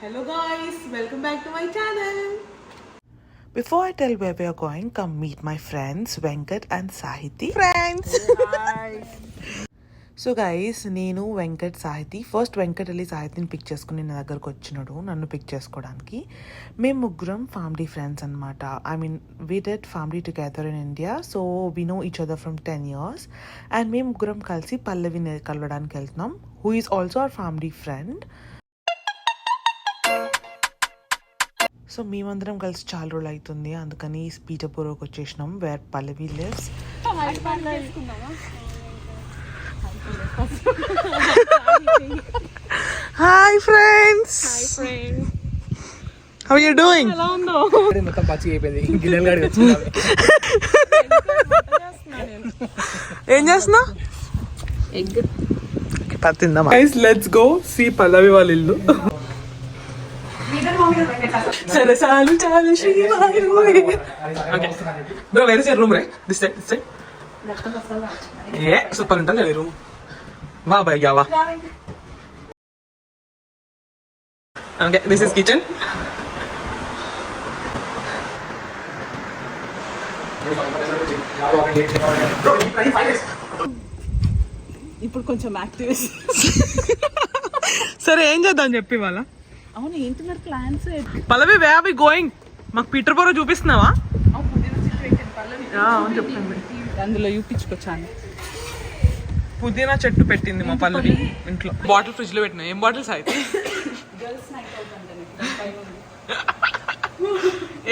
Hello guys, welcome back to my channel. Before I tell where we are going, come meet my friends Venkat and Sahiti. Friends! Hi. So guys నేను Venkat Sahiti first Venkat వెళ్ళి సాహితిని pick చేసుకుని నా దగ్గరకు వచ్చినాడు నన్ను pick చేసుకోవడానికి. మేము ముగ్గురం ఫ్యామిలీ ఫ్రెండ్స్ అనమాట. I mean we did family together in India, so we know each other from 10 years. And మేము ముగ్గురం కలిసి పల్లవిని కలవడానికి వెళ్తున్నాం, who is also our family friend. సో మేమందరం కలిసి చాలా రోజులు అవుతుంది, అందుకని పీటర్బోరోకి వచ్చేసినాం where Pallavi lives. Hi friends. Hi friends. How are you doing? ఎలా ఉందో మొత్తం పచ్చి అయిపోయింది. గిన్నెలు గాడి వచ్చింది. ఏం చేస్తున్నావు? ఎగ్ పత్తిందా? Guys, let's go see Pallavi వాళ్ళ ఇల్లు. సరసాలు చాలు శ్రీవారు. Okay. Bro, where is your room, right? This side. Yeah, super ఉంటుంది ఈ రూమ్. వా భయ్యా వా. Okay, this is kitchen. ఇప్పుడు కొంచెం యాక్టివ్. సరే ఏం చేద్దాం చెప్పి వాళ్ళ. అవును, ఏంటి మరి plans? Pallavi where are we going? మాకు పీటర్బోరో చూపిస్తున్నావా? అవును చెప్తాను. అందులో చూపించుకొచ్చాను. పుదీనా చెట్టు పెట్టింది మా పల్లవి ఇంట్లో. బాటిల్ ఫ్రిడ్జ్ లో పెట్టినా. ఏం బాటిల్స్ అయితే?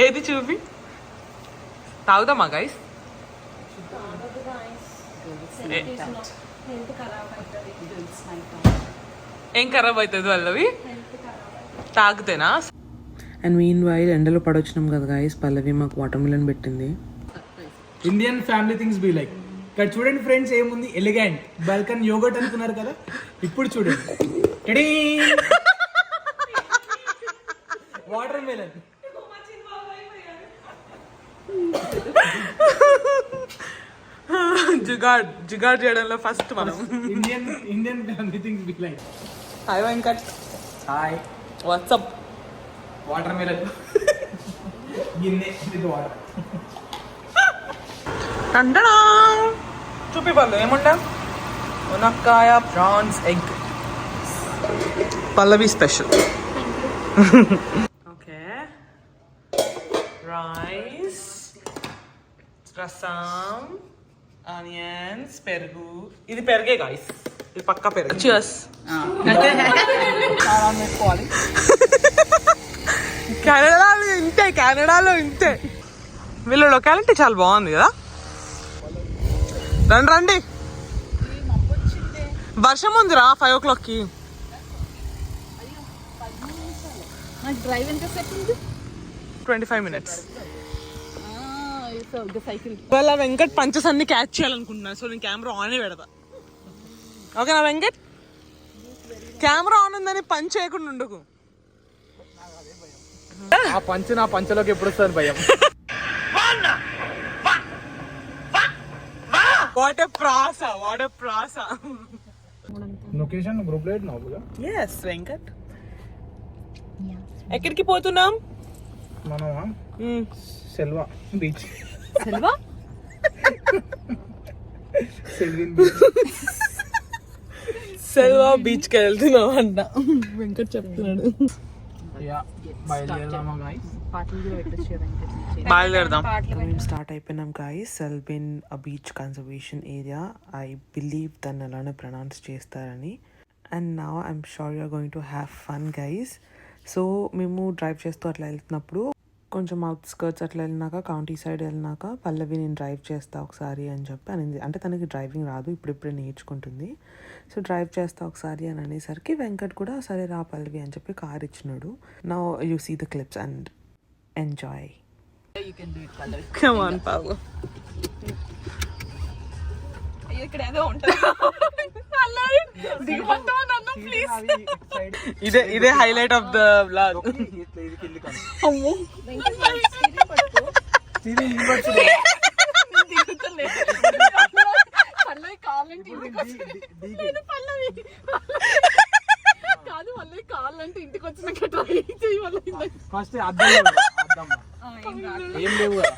ఏది చూపి తాగుదామా గైస్? ఏం ఖరాబ్ అవుతుంది పల్లవి తాగితేనా? అండ్ మీన్ వైల్ ఎండలో పడొచ్చినాం కదా గైస్, పల్లవి మాకు వాటర్ మిలన్ పెట్టింది. Indian family things be like. ఇక్కడ చూడండి ఫ్రెండ్స్, ఏముంది ఎలిగెంట్ బాల్కన్ యోగర్ట్ అనుకున్నారు కదా, ఇప్పుడు చూడండి వాటర్ మెలన్. జిగాడ్ చేయడంలో ఫస్ట్ మనం. Indian family things be like. Hi Venkat. Hi. WhatsApp? Water melon గిన్నె ఇది వాటర్. టంటనా చూపి పల్లు ఏముంటా? మునక్కాయ ప్రాన్స్ ఎగ్ పల్లవి స్పెషల్. ఓకే, రైస్, రసం, ఆనియన్స్, పెరుగు. ఇది పెరుగే గాయస్, ఇది పక్కా పెరుగు. చియర్స్. కెనడాలో ఇంతే. వీళ్ళ లొకాలిటీ చాలా బాగుంది కదా. రండి, వర్షం ఉందిరా 5 o'clockకి. డ్రైవ్ ఎంతసేపు ఉంది? 25 minutes. సైకిల్. వాళ్ళ వెంకట్ పంచెస్ అన్ని క్యాచ్ చేయాలనుకుంటున్నా, సో నేను కెమెరా ఆన్ పెడతా. ఓకేనా వెంకట్? కెమెరా ఆన్ ఉందని పంచ్ చేయకుండా ఉండకు. ఆ పంచ్ నా పంచలోకి ఎప్పుడు వస్తుంది భయం. వాట్ ఎ ప్రాస. లొకేషన్ గ్రూప్ లో పెట్టినావు? yes వెంకట్. ఎక్కడికి పోతున్నాం మనమా? సెల్వా బీచ్. సెల్వా సెల్వా బీచ్ కి వెళ్తున్నాం అంట వెంకట్ చెప్తున్నాడు. బయలుదేరదాం. మేము స్టార్ట్ అయిపోయినాం గాయస్. సెల్బిన్ beach conservation area, I believe దాన్ని అలానే ప్రొనౌన్స్ చేస్తారని. And now I'm sure you're going to have fun guys. So మేము డ్రైవ్ చేస్తూ అట్లా వెళ్తున్నప్పుడు కొంచెం అవుట్స్కర్ట్స్ అట్లా వెళ్ళినాక, కౌంటీ సైడ్ వెళ్ళినాక పల్లవి నేను డ్రైవ్ చేస్తా ఒకసారి అని చెప్పి అనింది. అంటే తనకి డ్రైవింగ్ రాదు, ఇప్పుడిప్పుడే నేర్చుకుంటుంది. సో డ్రైవ్ చేస్తా ఒకసారి అని అనేసరికి వెంకట్ కూడా సరే రా పల్లవి అని చెప్పి కార్ ఇచ్చినాడు. Now you see the clips and enjoy. Come on, Pablo. ఇక్కడ ఏదో ఉంటుంది. ఇదే హైలైట్ ఆఫ్ ద వ్లాగ్. అమ్మో పల్లవి కావాలంటే ఇంటికి వచ్చిన ఫస్ట్ అద్దం ఏం లేవు కదా.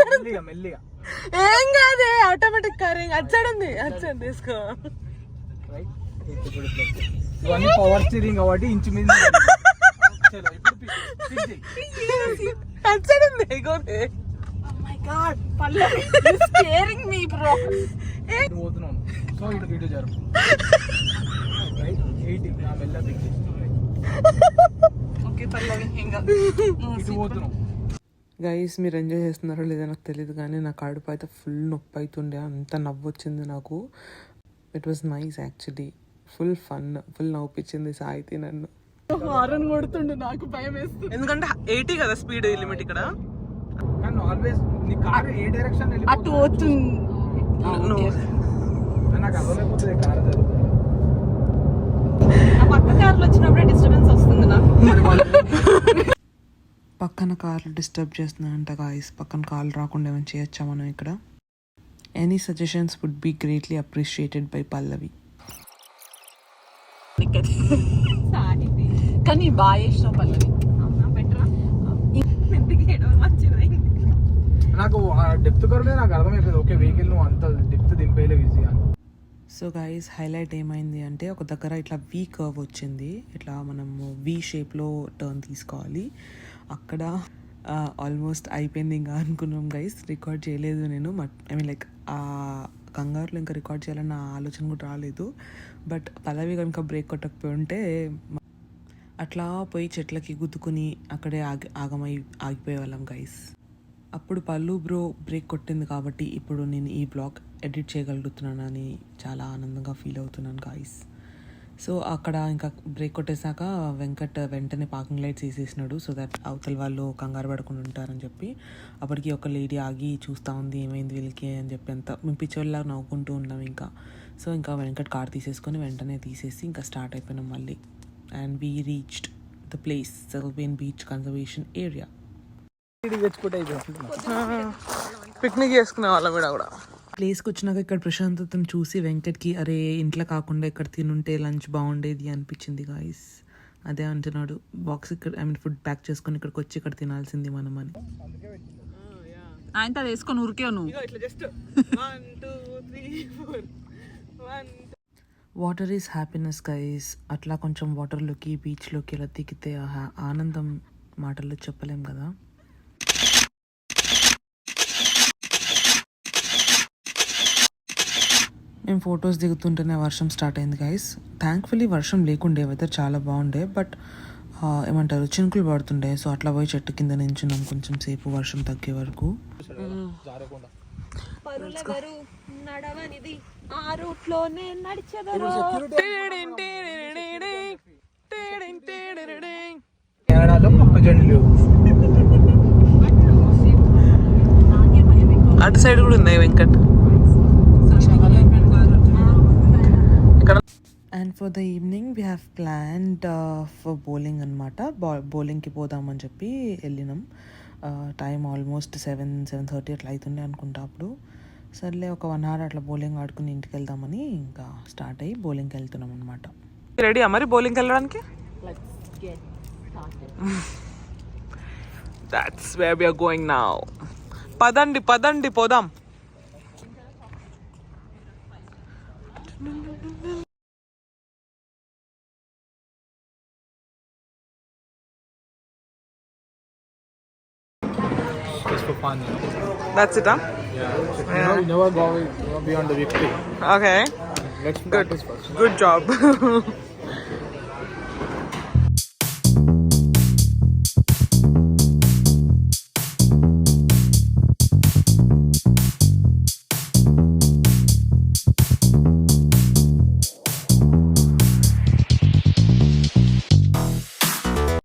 మెల్లిగా మెల్లిగా ఏం కాదే ఆటోమేటిక్ కారింగ్ అచ్చాడుంది అచ్చాడు తీసుకో. రైట్. ఇప్పుడు ఇవన్నీ పవర్ స్టీరింగ్ కాబట్టి ఇంచు మీద అచ్చాడుంది పోతున్నాను. సో ఇటు జరుపు. రైట్ 80 నా మెల్ల పిక్ ఇటు పోతున్నాం. గైస్ మీరు ఎంజాయ్ చేస్తున్నారో లేదో నాకు తెలియదు కానీ నా కడుపు అయితే ఫుల్ నొప్పి అవుతుండే, అంత నవ్వు వచ్చింది నాకు. It was nice actually, full fun, full నవ్వుపించింది సాయితి నన్ను. హారన్ కొడుతుండు, నాకు భయం వేస్తుంది. ఎందుకంటే 80 కదా స్పీడ్ లిమిట్ ఇక్కడ. కానీ ఆల్వేస్ నీ కార్ ఏ డైరెక్షన్ అటు పోతుంది. నాకు అర్థమైపోతుంది కార్ జరుగుతుంది. ఆ పక్క కార్లు వచ్చినప్పుడే డిస్టర్బెన్స్ వస్తుంది నాకు. పక్కన కార్లు డిస్టర్బ్ చేస్తున్నాయంట గాయస్. పక్కన కార్లు రాకుండా ఏమైనా చేయొచ్చా మనం ఇక్కడ? Any suggestions would be greatly appreciated by Pallavi. కానీ బాగా చేసినావు పల్లవి. నాకు డెప్త్ కరుడే నాకు అర్థమైపోయింది. ఓకే వెహికల్ నువ్వు అంత డెప్త్ దింపేయలేవు ఈజీగా. సో గైస్ హైలైట్ ఏమైంది అంటే ఒక దగ్గర ఇట్లా వీ కర్వ్ వచ్చింది, ఇట్లా మనము వీ షేప్లో టర్న్ తీసుకోవాలి. అక్కడ ఆల్మోస్ట్ అయిపోయింది ఇంకా అనుకున్నాం గైస్. రికార్డ్ చేయలేదు నేను, ఐ మీన్ లైక్ ఆ కంగారులో ఇంకా రికార్డ్ చేయాలన్న ఆలోచన కూడా రాలేదు. బట్ పల్లవి కనుక బ్రేక్ కొట్టకపోయి ఉంటే అట్లా పోయి చెట్లకి గుద్దుకుని అక్కడే ఆగిపోయే వాళ్ళం గైస్. అప్పుడు పల్లు బ్రో బ్రేక్ కొట్టింది కాబట్టి ఇప్పుడు నేను ఈ బ్లాగ్ ఎడిట్ చేయగలుగుతున్నానని చాలా ఆనందంగా ఫీల్ అవుతున్నాను గాయస్. సో అక్కడ ఇంకా బ్రేక్ కొట్టేశాక వెంకట్ వెంటనే పార్కింగ్ లైట్స్ వేసేసినాడు, సో దట్ అవతల వాళ్ళు కంగారు పడకుండా ఉంటారని చెప్పి. అప్పటికి ఒక లేడీ ఆగి చూస్తూ ఉంది ఏమైంది వీళ్ళకి అని చెప్పి, అంత మేము పిచ్చోళ్ళలాగా నవ్వుకుంటూ ఉన్నాం ఇంకా. సో ఇంకా వెంకట్ కార్ తీసేసుకొని వెంటనే తీసేసి ఇంకా స్టార్ట్ అయిపోయినాం మళ్ళీ. And we reached the place, సెల్బియన్ బీచ్ కన్జర్వేషన్ ఏరియా. పిక్నిక్ చేసుకునే వాళ్ళం కూడా. ప్లేస్కి వచ్చినాక ఇక్కడ ప్రశాంతతను చూసి వెంకట్కి అరే ఇంట్లో కాకుండా ఇక్కడ తినుంటే లంచ్ బాగుండేది అనిపించింది గాయస్. అదే అంటున్నాడు, బాక్స్ ఇక్కడ ఐ మీన్ ఫుడ్ ప్యాక్ చేసుకొని ఇక్కడికి వచ్చి ఇక్కడ తినాల్సింది మనం అని. ఆయన అది వేసుకొని ఊరికే నువ్వు. Water is happiness guys. అట్లా కొంచెం వాటర్లోకి బీచ్లోకి ఇలా దిగితే ఆ ఆనందం మాటల్లో చెప్పలేం కదా. మేము ఫొటోస్ దిగుతుంటేనే వర్షం స్టార్ట్ అయింది గైస్. థ్యాంక్ఫుల్లీ వర్షం లేకుండే, వెదర్ చాలా బాగుండే. బట్ ఏమంటారు చినుకులు పడుతుండే. సో అట్లా పోయి చెట్టు కింద నించున్నాం కొంచెం సేపు వర్షం తగ్గే వరకు. అటు సైడ్ కూడా ఉన్నాయి Venkat. And for the evening we have planned for bowling అనమాట. బౌలింగ్కి పోదామని చెప్పి వెళ్ళినాం. టైం ఆల్మోస్ట్ 7-7:30 అట్లా అవుతుండే అనుకుంటా అప్పుడు. సర్లే ఒక 1 hour అట్లా బౌలింగ్ ఆడుకుని ఇంటికి వెళ్దామని ఇంకా స్టార్ట్ అయ్యి బౌలింగ్కి వెళ్తున్నాం అనమాట. రెడీ మరి బౌలింగ్కి వెళ్ళడానికి? That's where we are going now. పదండి పోదాం. Just for fun, you know. That's it, huh? Yeah. You never go beyond the victory. Okay. Let's practice first. Good job.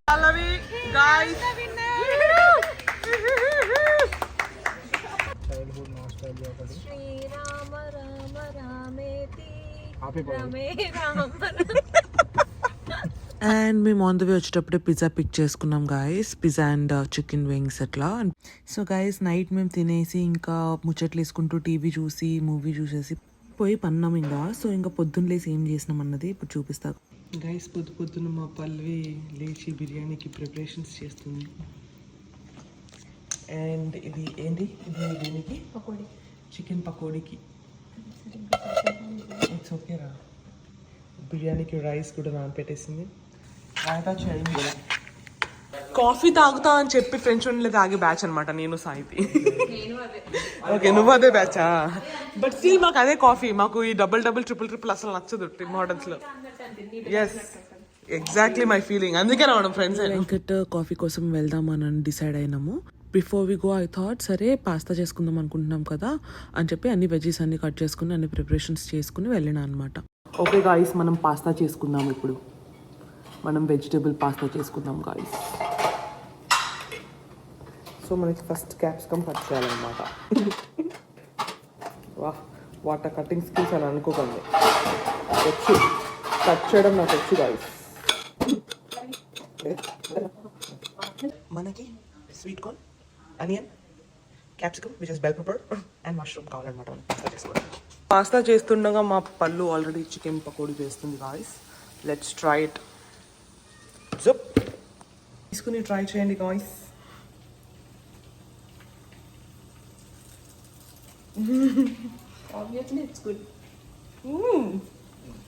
Pallavi, guys. Childhood nostalgia. Shrirama Rama రామేతి Happy birthday. రమే Rama. And మేము on the way వచ్చేటప్పుడే pizza pick చేసుకున్నాం guys. Pizza and chicken wings అట్లా. So guys night మేము తినేసి ఇంకా ముచ్చట్లు వేసుకుంటూ టీవీ చూసి మూవీ చూసేసి పోయి పన్నాం ఇంకా. సో ఇంకా పొద్దున్న లేసి ఏం చేసినాం అన్నది ఇప్పుడు చూపిస్తా గైస్. పొద్దున్న మా పల్లవి లేచి బిర్యానీకి ప్రిపరేషన్స్ చేస్తుంది. అండ్ ఇది ఏంటి, ఇది దీనికి చికెన్ పకోడీకి. ఇట్స్ ఓకే రా. బిర్యానీకి రైస్ కూడా నానపెట్టేసింది. రాయితా చేయండి కూడా. కాఫీ తాగుతా అని చెప్పి ఫ్రెంచ్ వండలే తాగే బ్యాచ్ అనమాట నేను సాయితి. ఓకే, నువ్వు అదే బ్యాచా? బట్ స్టిల్ మాకు అదే కాఫీ. మాకు ఈ డబుల్ ట్రిపుల్ అసలు నచ్చదు టిమ్ హార్టన్స్ లో. Yes, exactly my feeling. అందుకే రావడం ఫ్రెండ్స్. వెంకట్ కాఫీ కోసం వెళ్దామని డిసైడ్ అయినాము. Before we go I thought సరే పాస్తా చేసుకుందాం అనుకుంటున్నాం కదా అని చెప్పి అన్ని వెజీస్ అన్ని కట్ చేసుకుని అన్ని ప్రిపరేషన్స్ చేసుకుని వెళ్ళినా అనమాట. ఓకే గాయస్, మనం పాస్తా చేసుకుందాం ఇప్పుడు. మనం వెజిటేబుల్ పాస్తా చేసుకుందాం గాయస్. సో మనకి ఫస్ట్ క్యాప్సికమ్ కట్ చేయాలన్నమాట. వాటర్ కటింగ్ స్కిల్స్ అని అనుకోకండి, వచ్చు కట్ చేయడం నాకు వచ్చు గాయస్. మనకి sweet corn, onion, capsicum which is bell pepper and mushroom కావాలన్నమాట మనం పాస్తా చేసుకోవాలి. పాస్తా చేస్తుండగా మా పళ్ళు ఆల్రెడీ చికెన్ పకోడీ చేస్తుంది గాయస్. Let's try it. జప్ తీసుకుని ట్రై చేయండి గాయస్.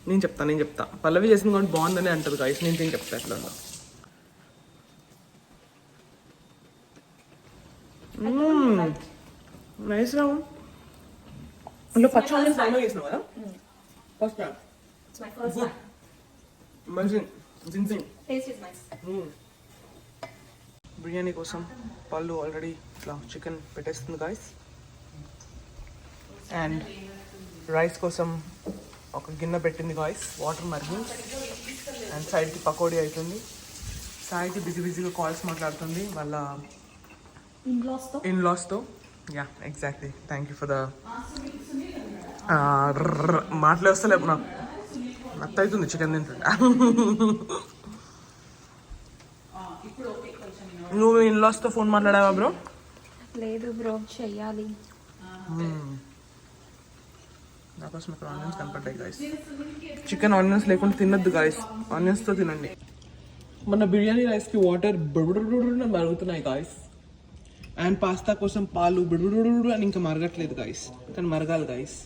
నేను చెప్తా పల్లవి చేసింది కాబట్టి బాగుందని అంటది గాయస్. నేను చెప్తా ఎట్లా. నైస్ రా. అందులో పచ్చి ఆనియన్స్ బాగా చేసినావు కదా ఫస్ట్ టైం. బిర్యానీ కోసం పళ్ళు ఆల్రెడీ ఇట్లా చికెన్ పెట్టేస్తుంది గాయస్. అండ్ రైస్ కోసం ఒక గిన్నె పెట్టింది గాయస్. వాటర్ మరిగి అండ్ సైడ్కి పకోడీ అవుతుంది. సాయికి బిజీగా కాల్స్ మాట్లాడుతుంది వాళ్ళ ఇన్లాస్తో. Yeah exactly. Thank you for the మాటలే వస్తలేపు నాకు నత్త అవుతుంది చికెన్ తింటుంటా. నువ్వు ఇన్లాస్తో ఫోన్ మాట్లాడావా బ్రో? లేదు బ్రో, చెయ్యాలి. నాకోసం ఇక్కడ ఆనియన్స్ కనపడ్డాయి గాయస్. చికెన్ ఆనియన్స్ లేకుండా తినద్దు గాయస్, ఆనియన్స్తో తినండి. మన బిర్యానీ రైస్కి వాటర్ బుడుబుడు మరుగుతున్నాయి గాయస్. అండ్ పాస్తా కోసం పాలు బుడుబుడు అని ఇంకా మరగట్లేదు గాయస్, కానీ మరగాలి గాయస్.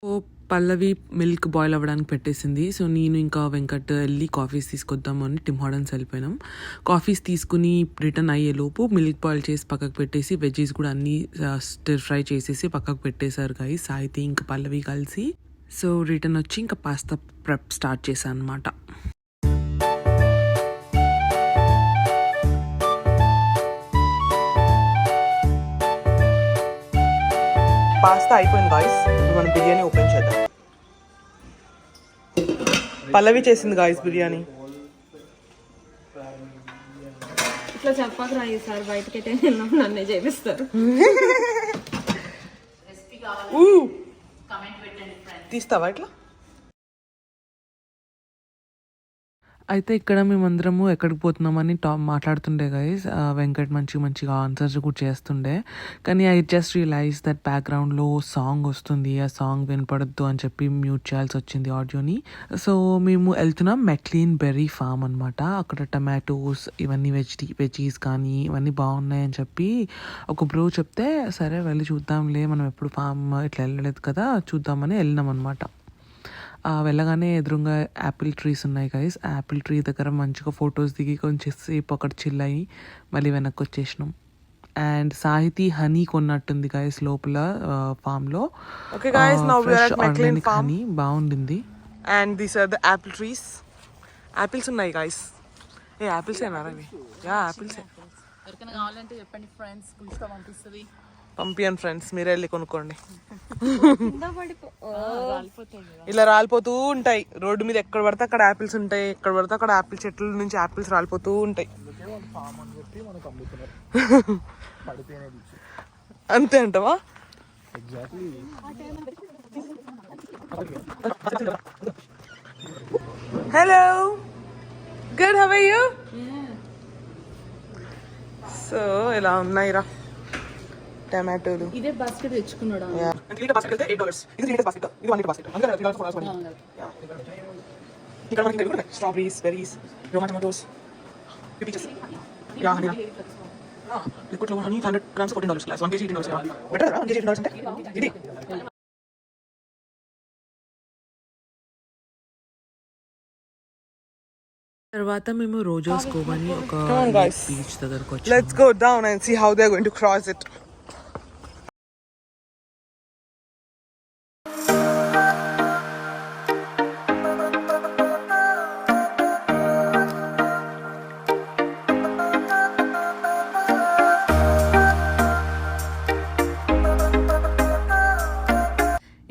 సో పల్లవి మిల్క్ బాయిల్ అవ్వడానికి పెట్టేసింది. సో నేను ఇంకా వెంకట్ వెళ్ళి కాఫీస్ తీసుకొద్దామని టిమ్ హార్టన్స్ వెళ్ళిపోయినాం. కాఫీస్ తీసుకుని రిటర్న్ అయ్యేలోపు మిల్క్ బాయిల్ చేసి పక్కకు పెట్టేసి వెజీస్ కూడా అన్నీ స్టిర్ ఫ్రై చేసేసి పక్కకు పెట్టేశారు గాయస్ సాయితి ఇంకా పల్లవి కలిసి. సో రిటర్న్ వచ్చి ఇంకా పాస్తా ప్రెప్ స్టార్ట్ చేశాను అనమాట. పాస్తా అయిపోయింది గాయస్. మనం బిర్యానీ ఓపెన్ చేద్దాం. పల్లవి చేసింది గాయస్ బిర్యానీ. ఇట్లా చెప్పకరా, ఈసారి బయటకైతే నన్నే చేపిస్తారు. తీస్తావా ఇట్లా? అయితే ఇక్కడ మేమందరము ఎక్కడికి పోతున్నామని మాట్లాడుతుండే గైస్. వెంకట్ మంచిగా ఆన్సర్స్ కూడా చేస్తుండే. కానీ ఐ జస్ట్ రియలైజ్ దట్ బ్యాక్గ్రౌండ్లో సాంగ్ వస్తుంది, ఆ సాంగ్ వినపడద్దు అని చెప్పి మ్యూట్ చేయాల్సి వచ్చింది ఆడియోని. సో మేము వెళ్తున్నాం మెక్లీన్ బెర్రీ ఫామ్ అనమాట. అక్కడ టమాటోస్ ఇవన్నీ వెజీస్ కానీ ఇవన్నీ బాగున్నాయని చెప్పి ఒక బ్రో చెప్తే సరే వెళ్ళి చూద్దాంలే, మనం ఎప్పుడు ఫామ్ ఇట్లా వెళ్ళలేదు కదా చూద్దామని వెళ్ళినాం అనమాట. వెళ్ళగానే ఎదురుగా యాపిల్ ట్రీస్ ఉన్నాయి గైస్. యాపిల్ ట్రీ దగ్గర మంచిగా ఫొటోస్ దిగి కొంచెం సేపు అక్కడ చిల్ అయ్యి మళ్ళీ వెనక్కి వచ్చేసినాం. అండ్ సాహితీ హనీ కొన్నట్టుంది గైస్ లోపల ఫామ్లో. Okay guys, now we are at McLean farm. Honey బాగుండింది. And these are the apple trees. Apples ఉన్నాయి గైస్. ఏ యాపిల్స్ ఏనారా ఇవి? Yeah apples. ఎవరికైనా కావాలంటే చెప్పండి ఫ్రెండ్స్, పులిస్తో పంపిస్తుంది. పంపియండి ఫ్రెండ్స్, మీరే వెళ్ళి కొనుక్కోండి. ఇలా రాలిపోతూ ఉంటాయి రోడ్డు మీద. ఎక్కడ పడితే అక్కడ యాపిల్స్ ఉంటాయి, ఎక్కడ పడితే అక్కడ యాపిల్ చెట్ల నుంచి యాపిల్స్ రాలిపోతూ ఉంటాయి. అంతే అంటవా? Hello, good, how are you? So ఇలా ఉన్నాయిరా టమాటోలు. ఇదే బాస్కెట్ తెచ్చుకున్నాడు. Yeah. And 3 liter basket అయితే $8. ఇది 3 liters basket. ఇది 1 liter basket. అందుకే $3 $4 పడింది. Yeah. ఇక్కడ మనకి ఇంకా strawberries, berries, Roma tomatoes, peaches. Yeah honey. Liquid flower honey 100 grams $14 glass. 1 kg $18. Better 1 kg $18 అంటే ఇది. తర్వాత మేము రోజోస్ కోవని ఒక Come on, guys. బీచ్ దగ్గరకు వచ్చాము. Let's go down and see how they're going to cross it.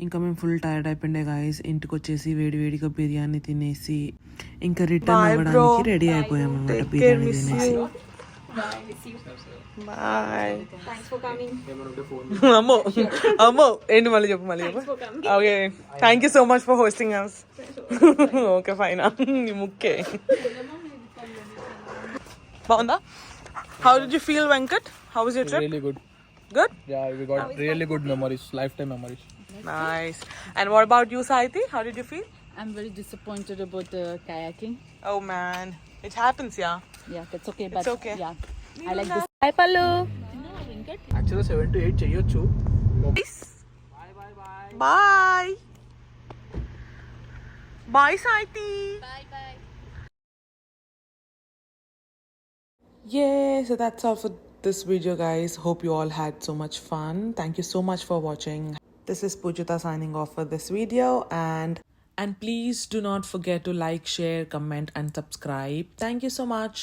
ఇంకా మేము ఫుల్ టైర్డ్ అయిపోయిండే గాయస్. ఇంటికి వచ్చేసి వేడివేడిగా బిర్యానీ తినేసి ఇంకా రిటర్న్ Bye, అవ్వడానికి bro. రెడీ అయిపోయాము అన్నమాట. Take care, బిర్యానీ miss తినేసి you. Bye. Thanks for coming. అమ్మో అమ్మో ఏంటి మళ్ళీ చెప్పు okay thank you so much for hosting us. Okay fine నీ ముక్కే బాగుందా? How did you feel Venkat? How was your trip? Really good. Good? Yeah, we got really good memories, lifetime memories. Nice. And what about you, Saiti? How did you feel? I'm very disappointed about the kayaking. Oh man, it happens, yeah. Yeah, that's okay. But It's okay. Yeah, I like this. Hi పల్లు. Actually 7 to 8 చేయొచ్చు. Bye. Bye, Saiti. Bye. Yeah, so that's all for this video, guys. Hope you all had so much fun. Thank you so much for watching. This is Pujita signing off for this video, and please do not forget to like, share, comment and subscribe. Thank you so much.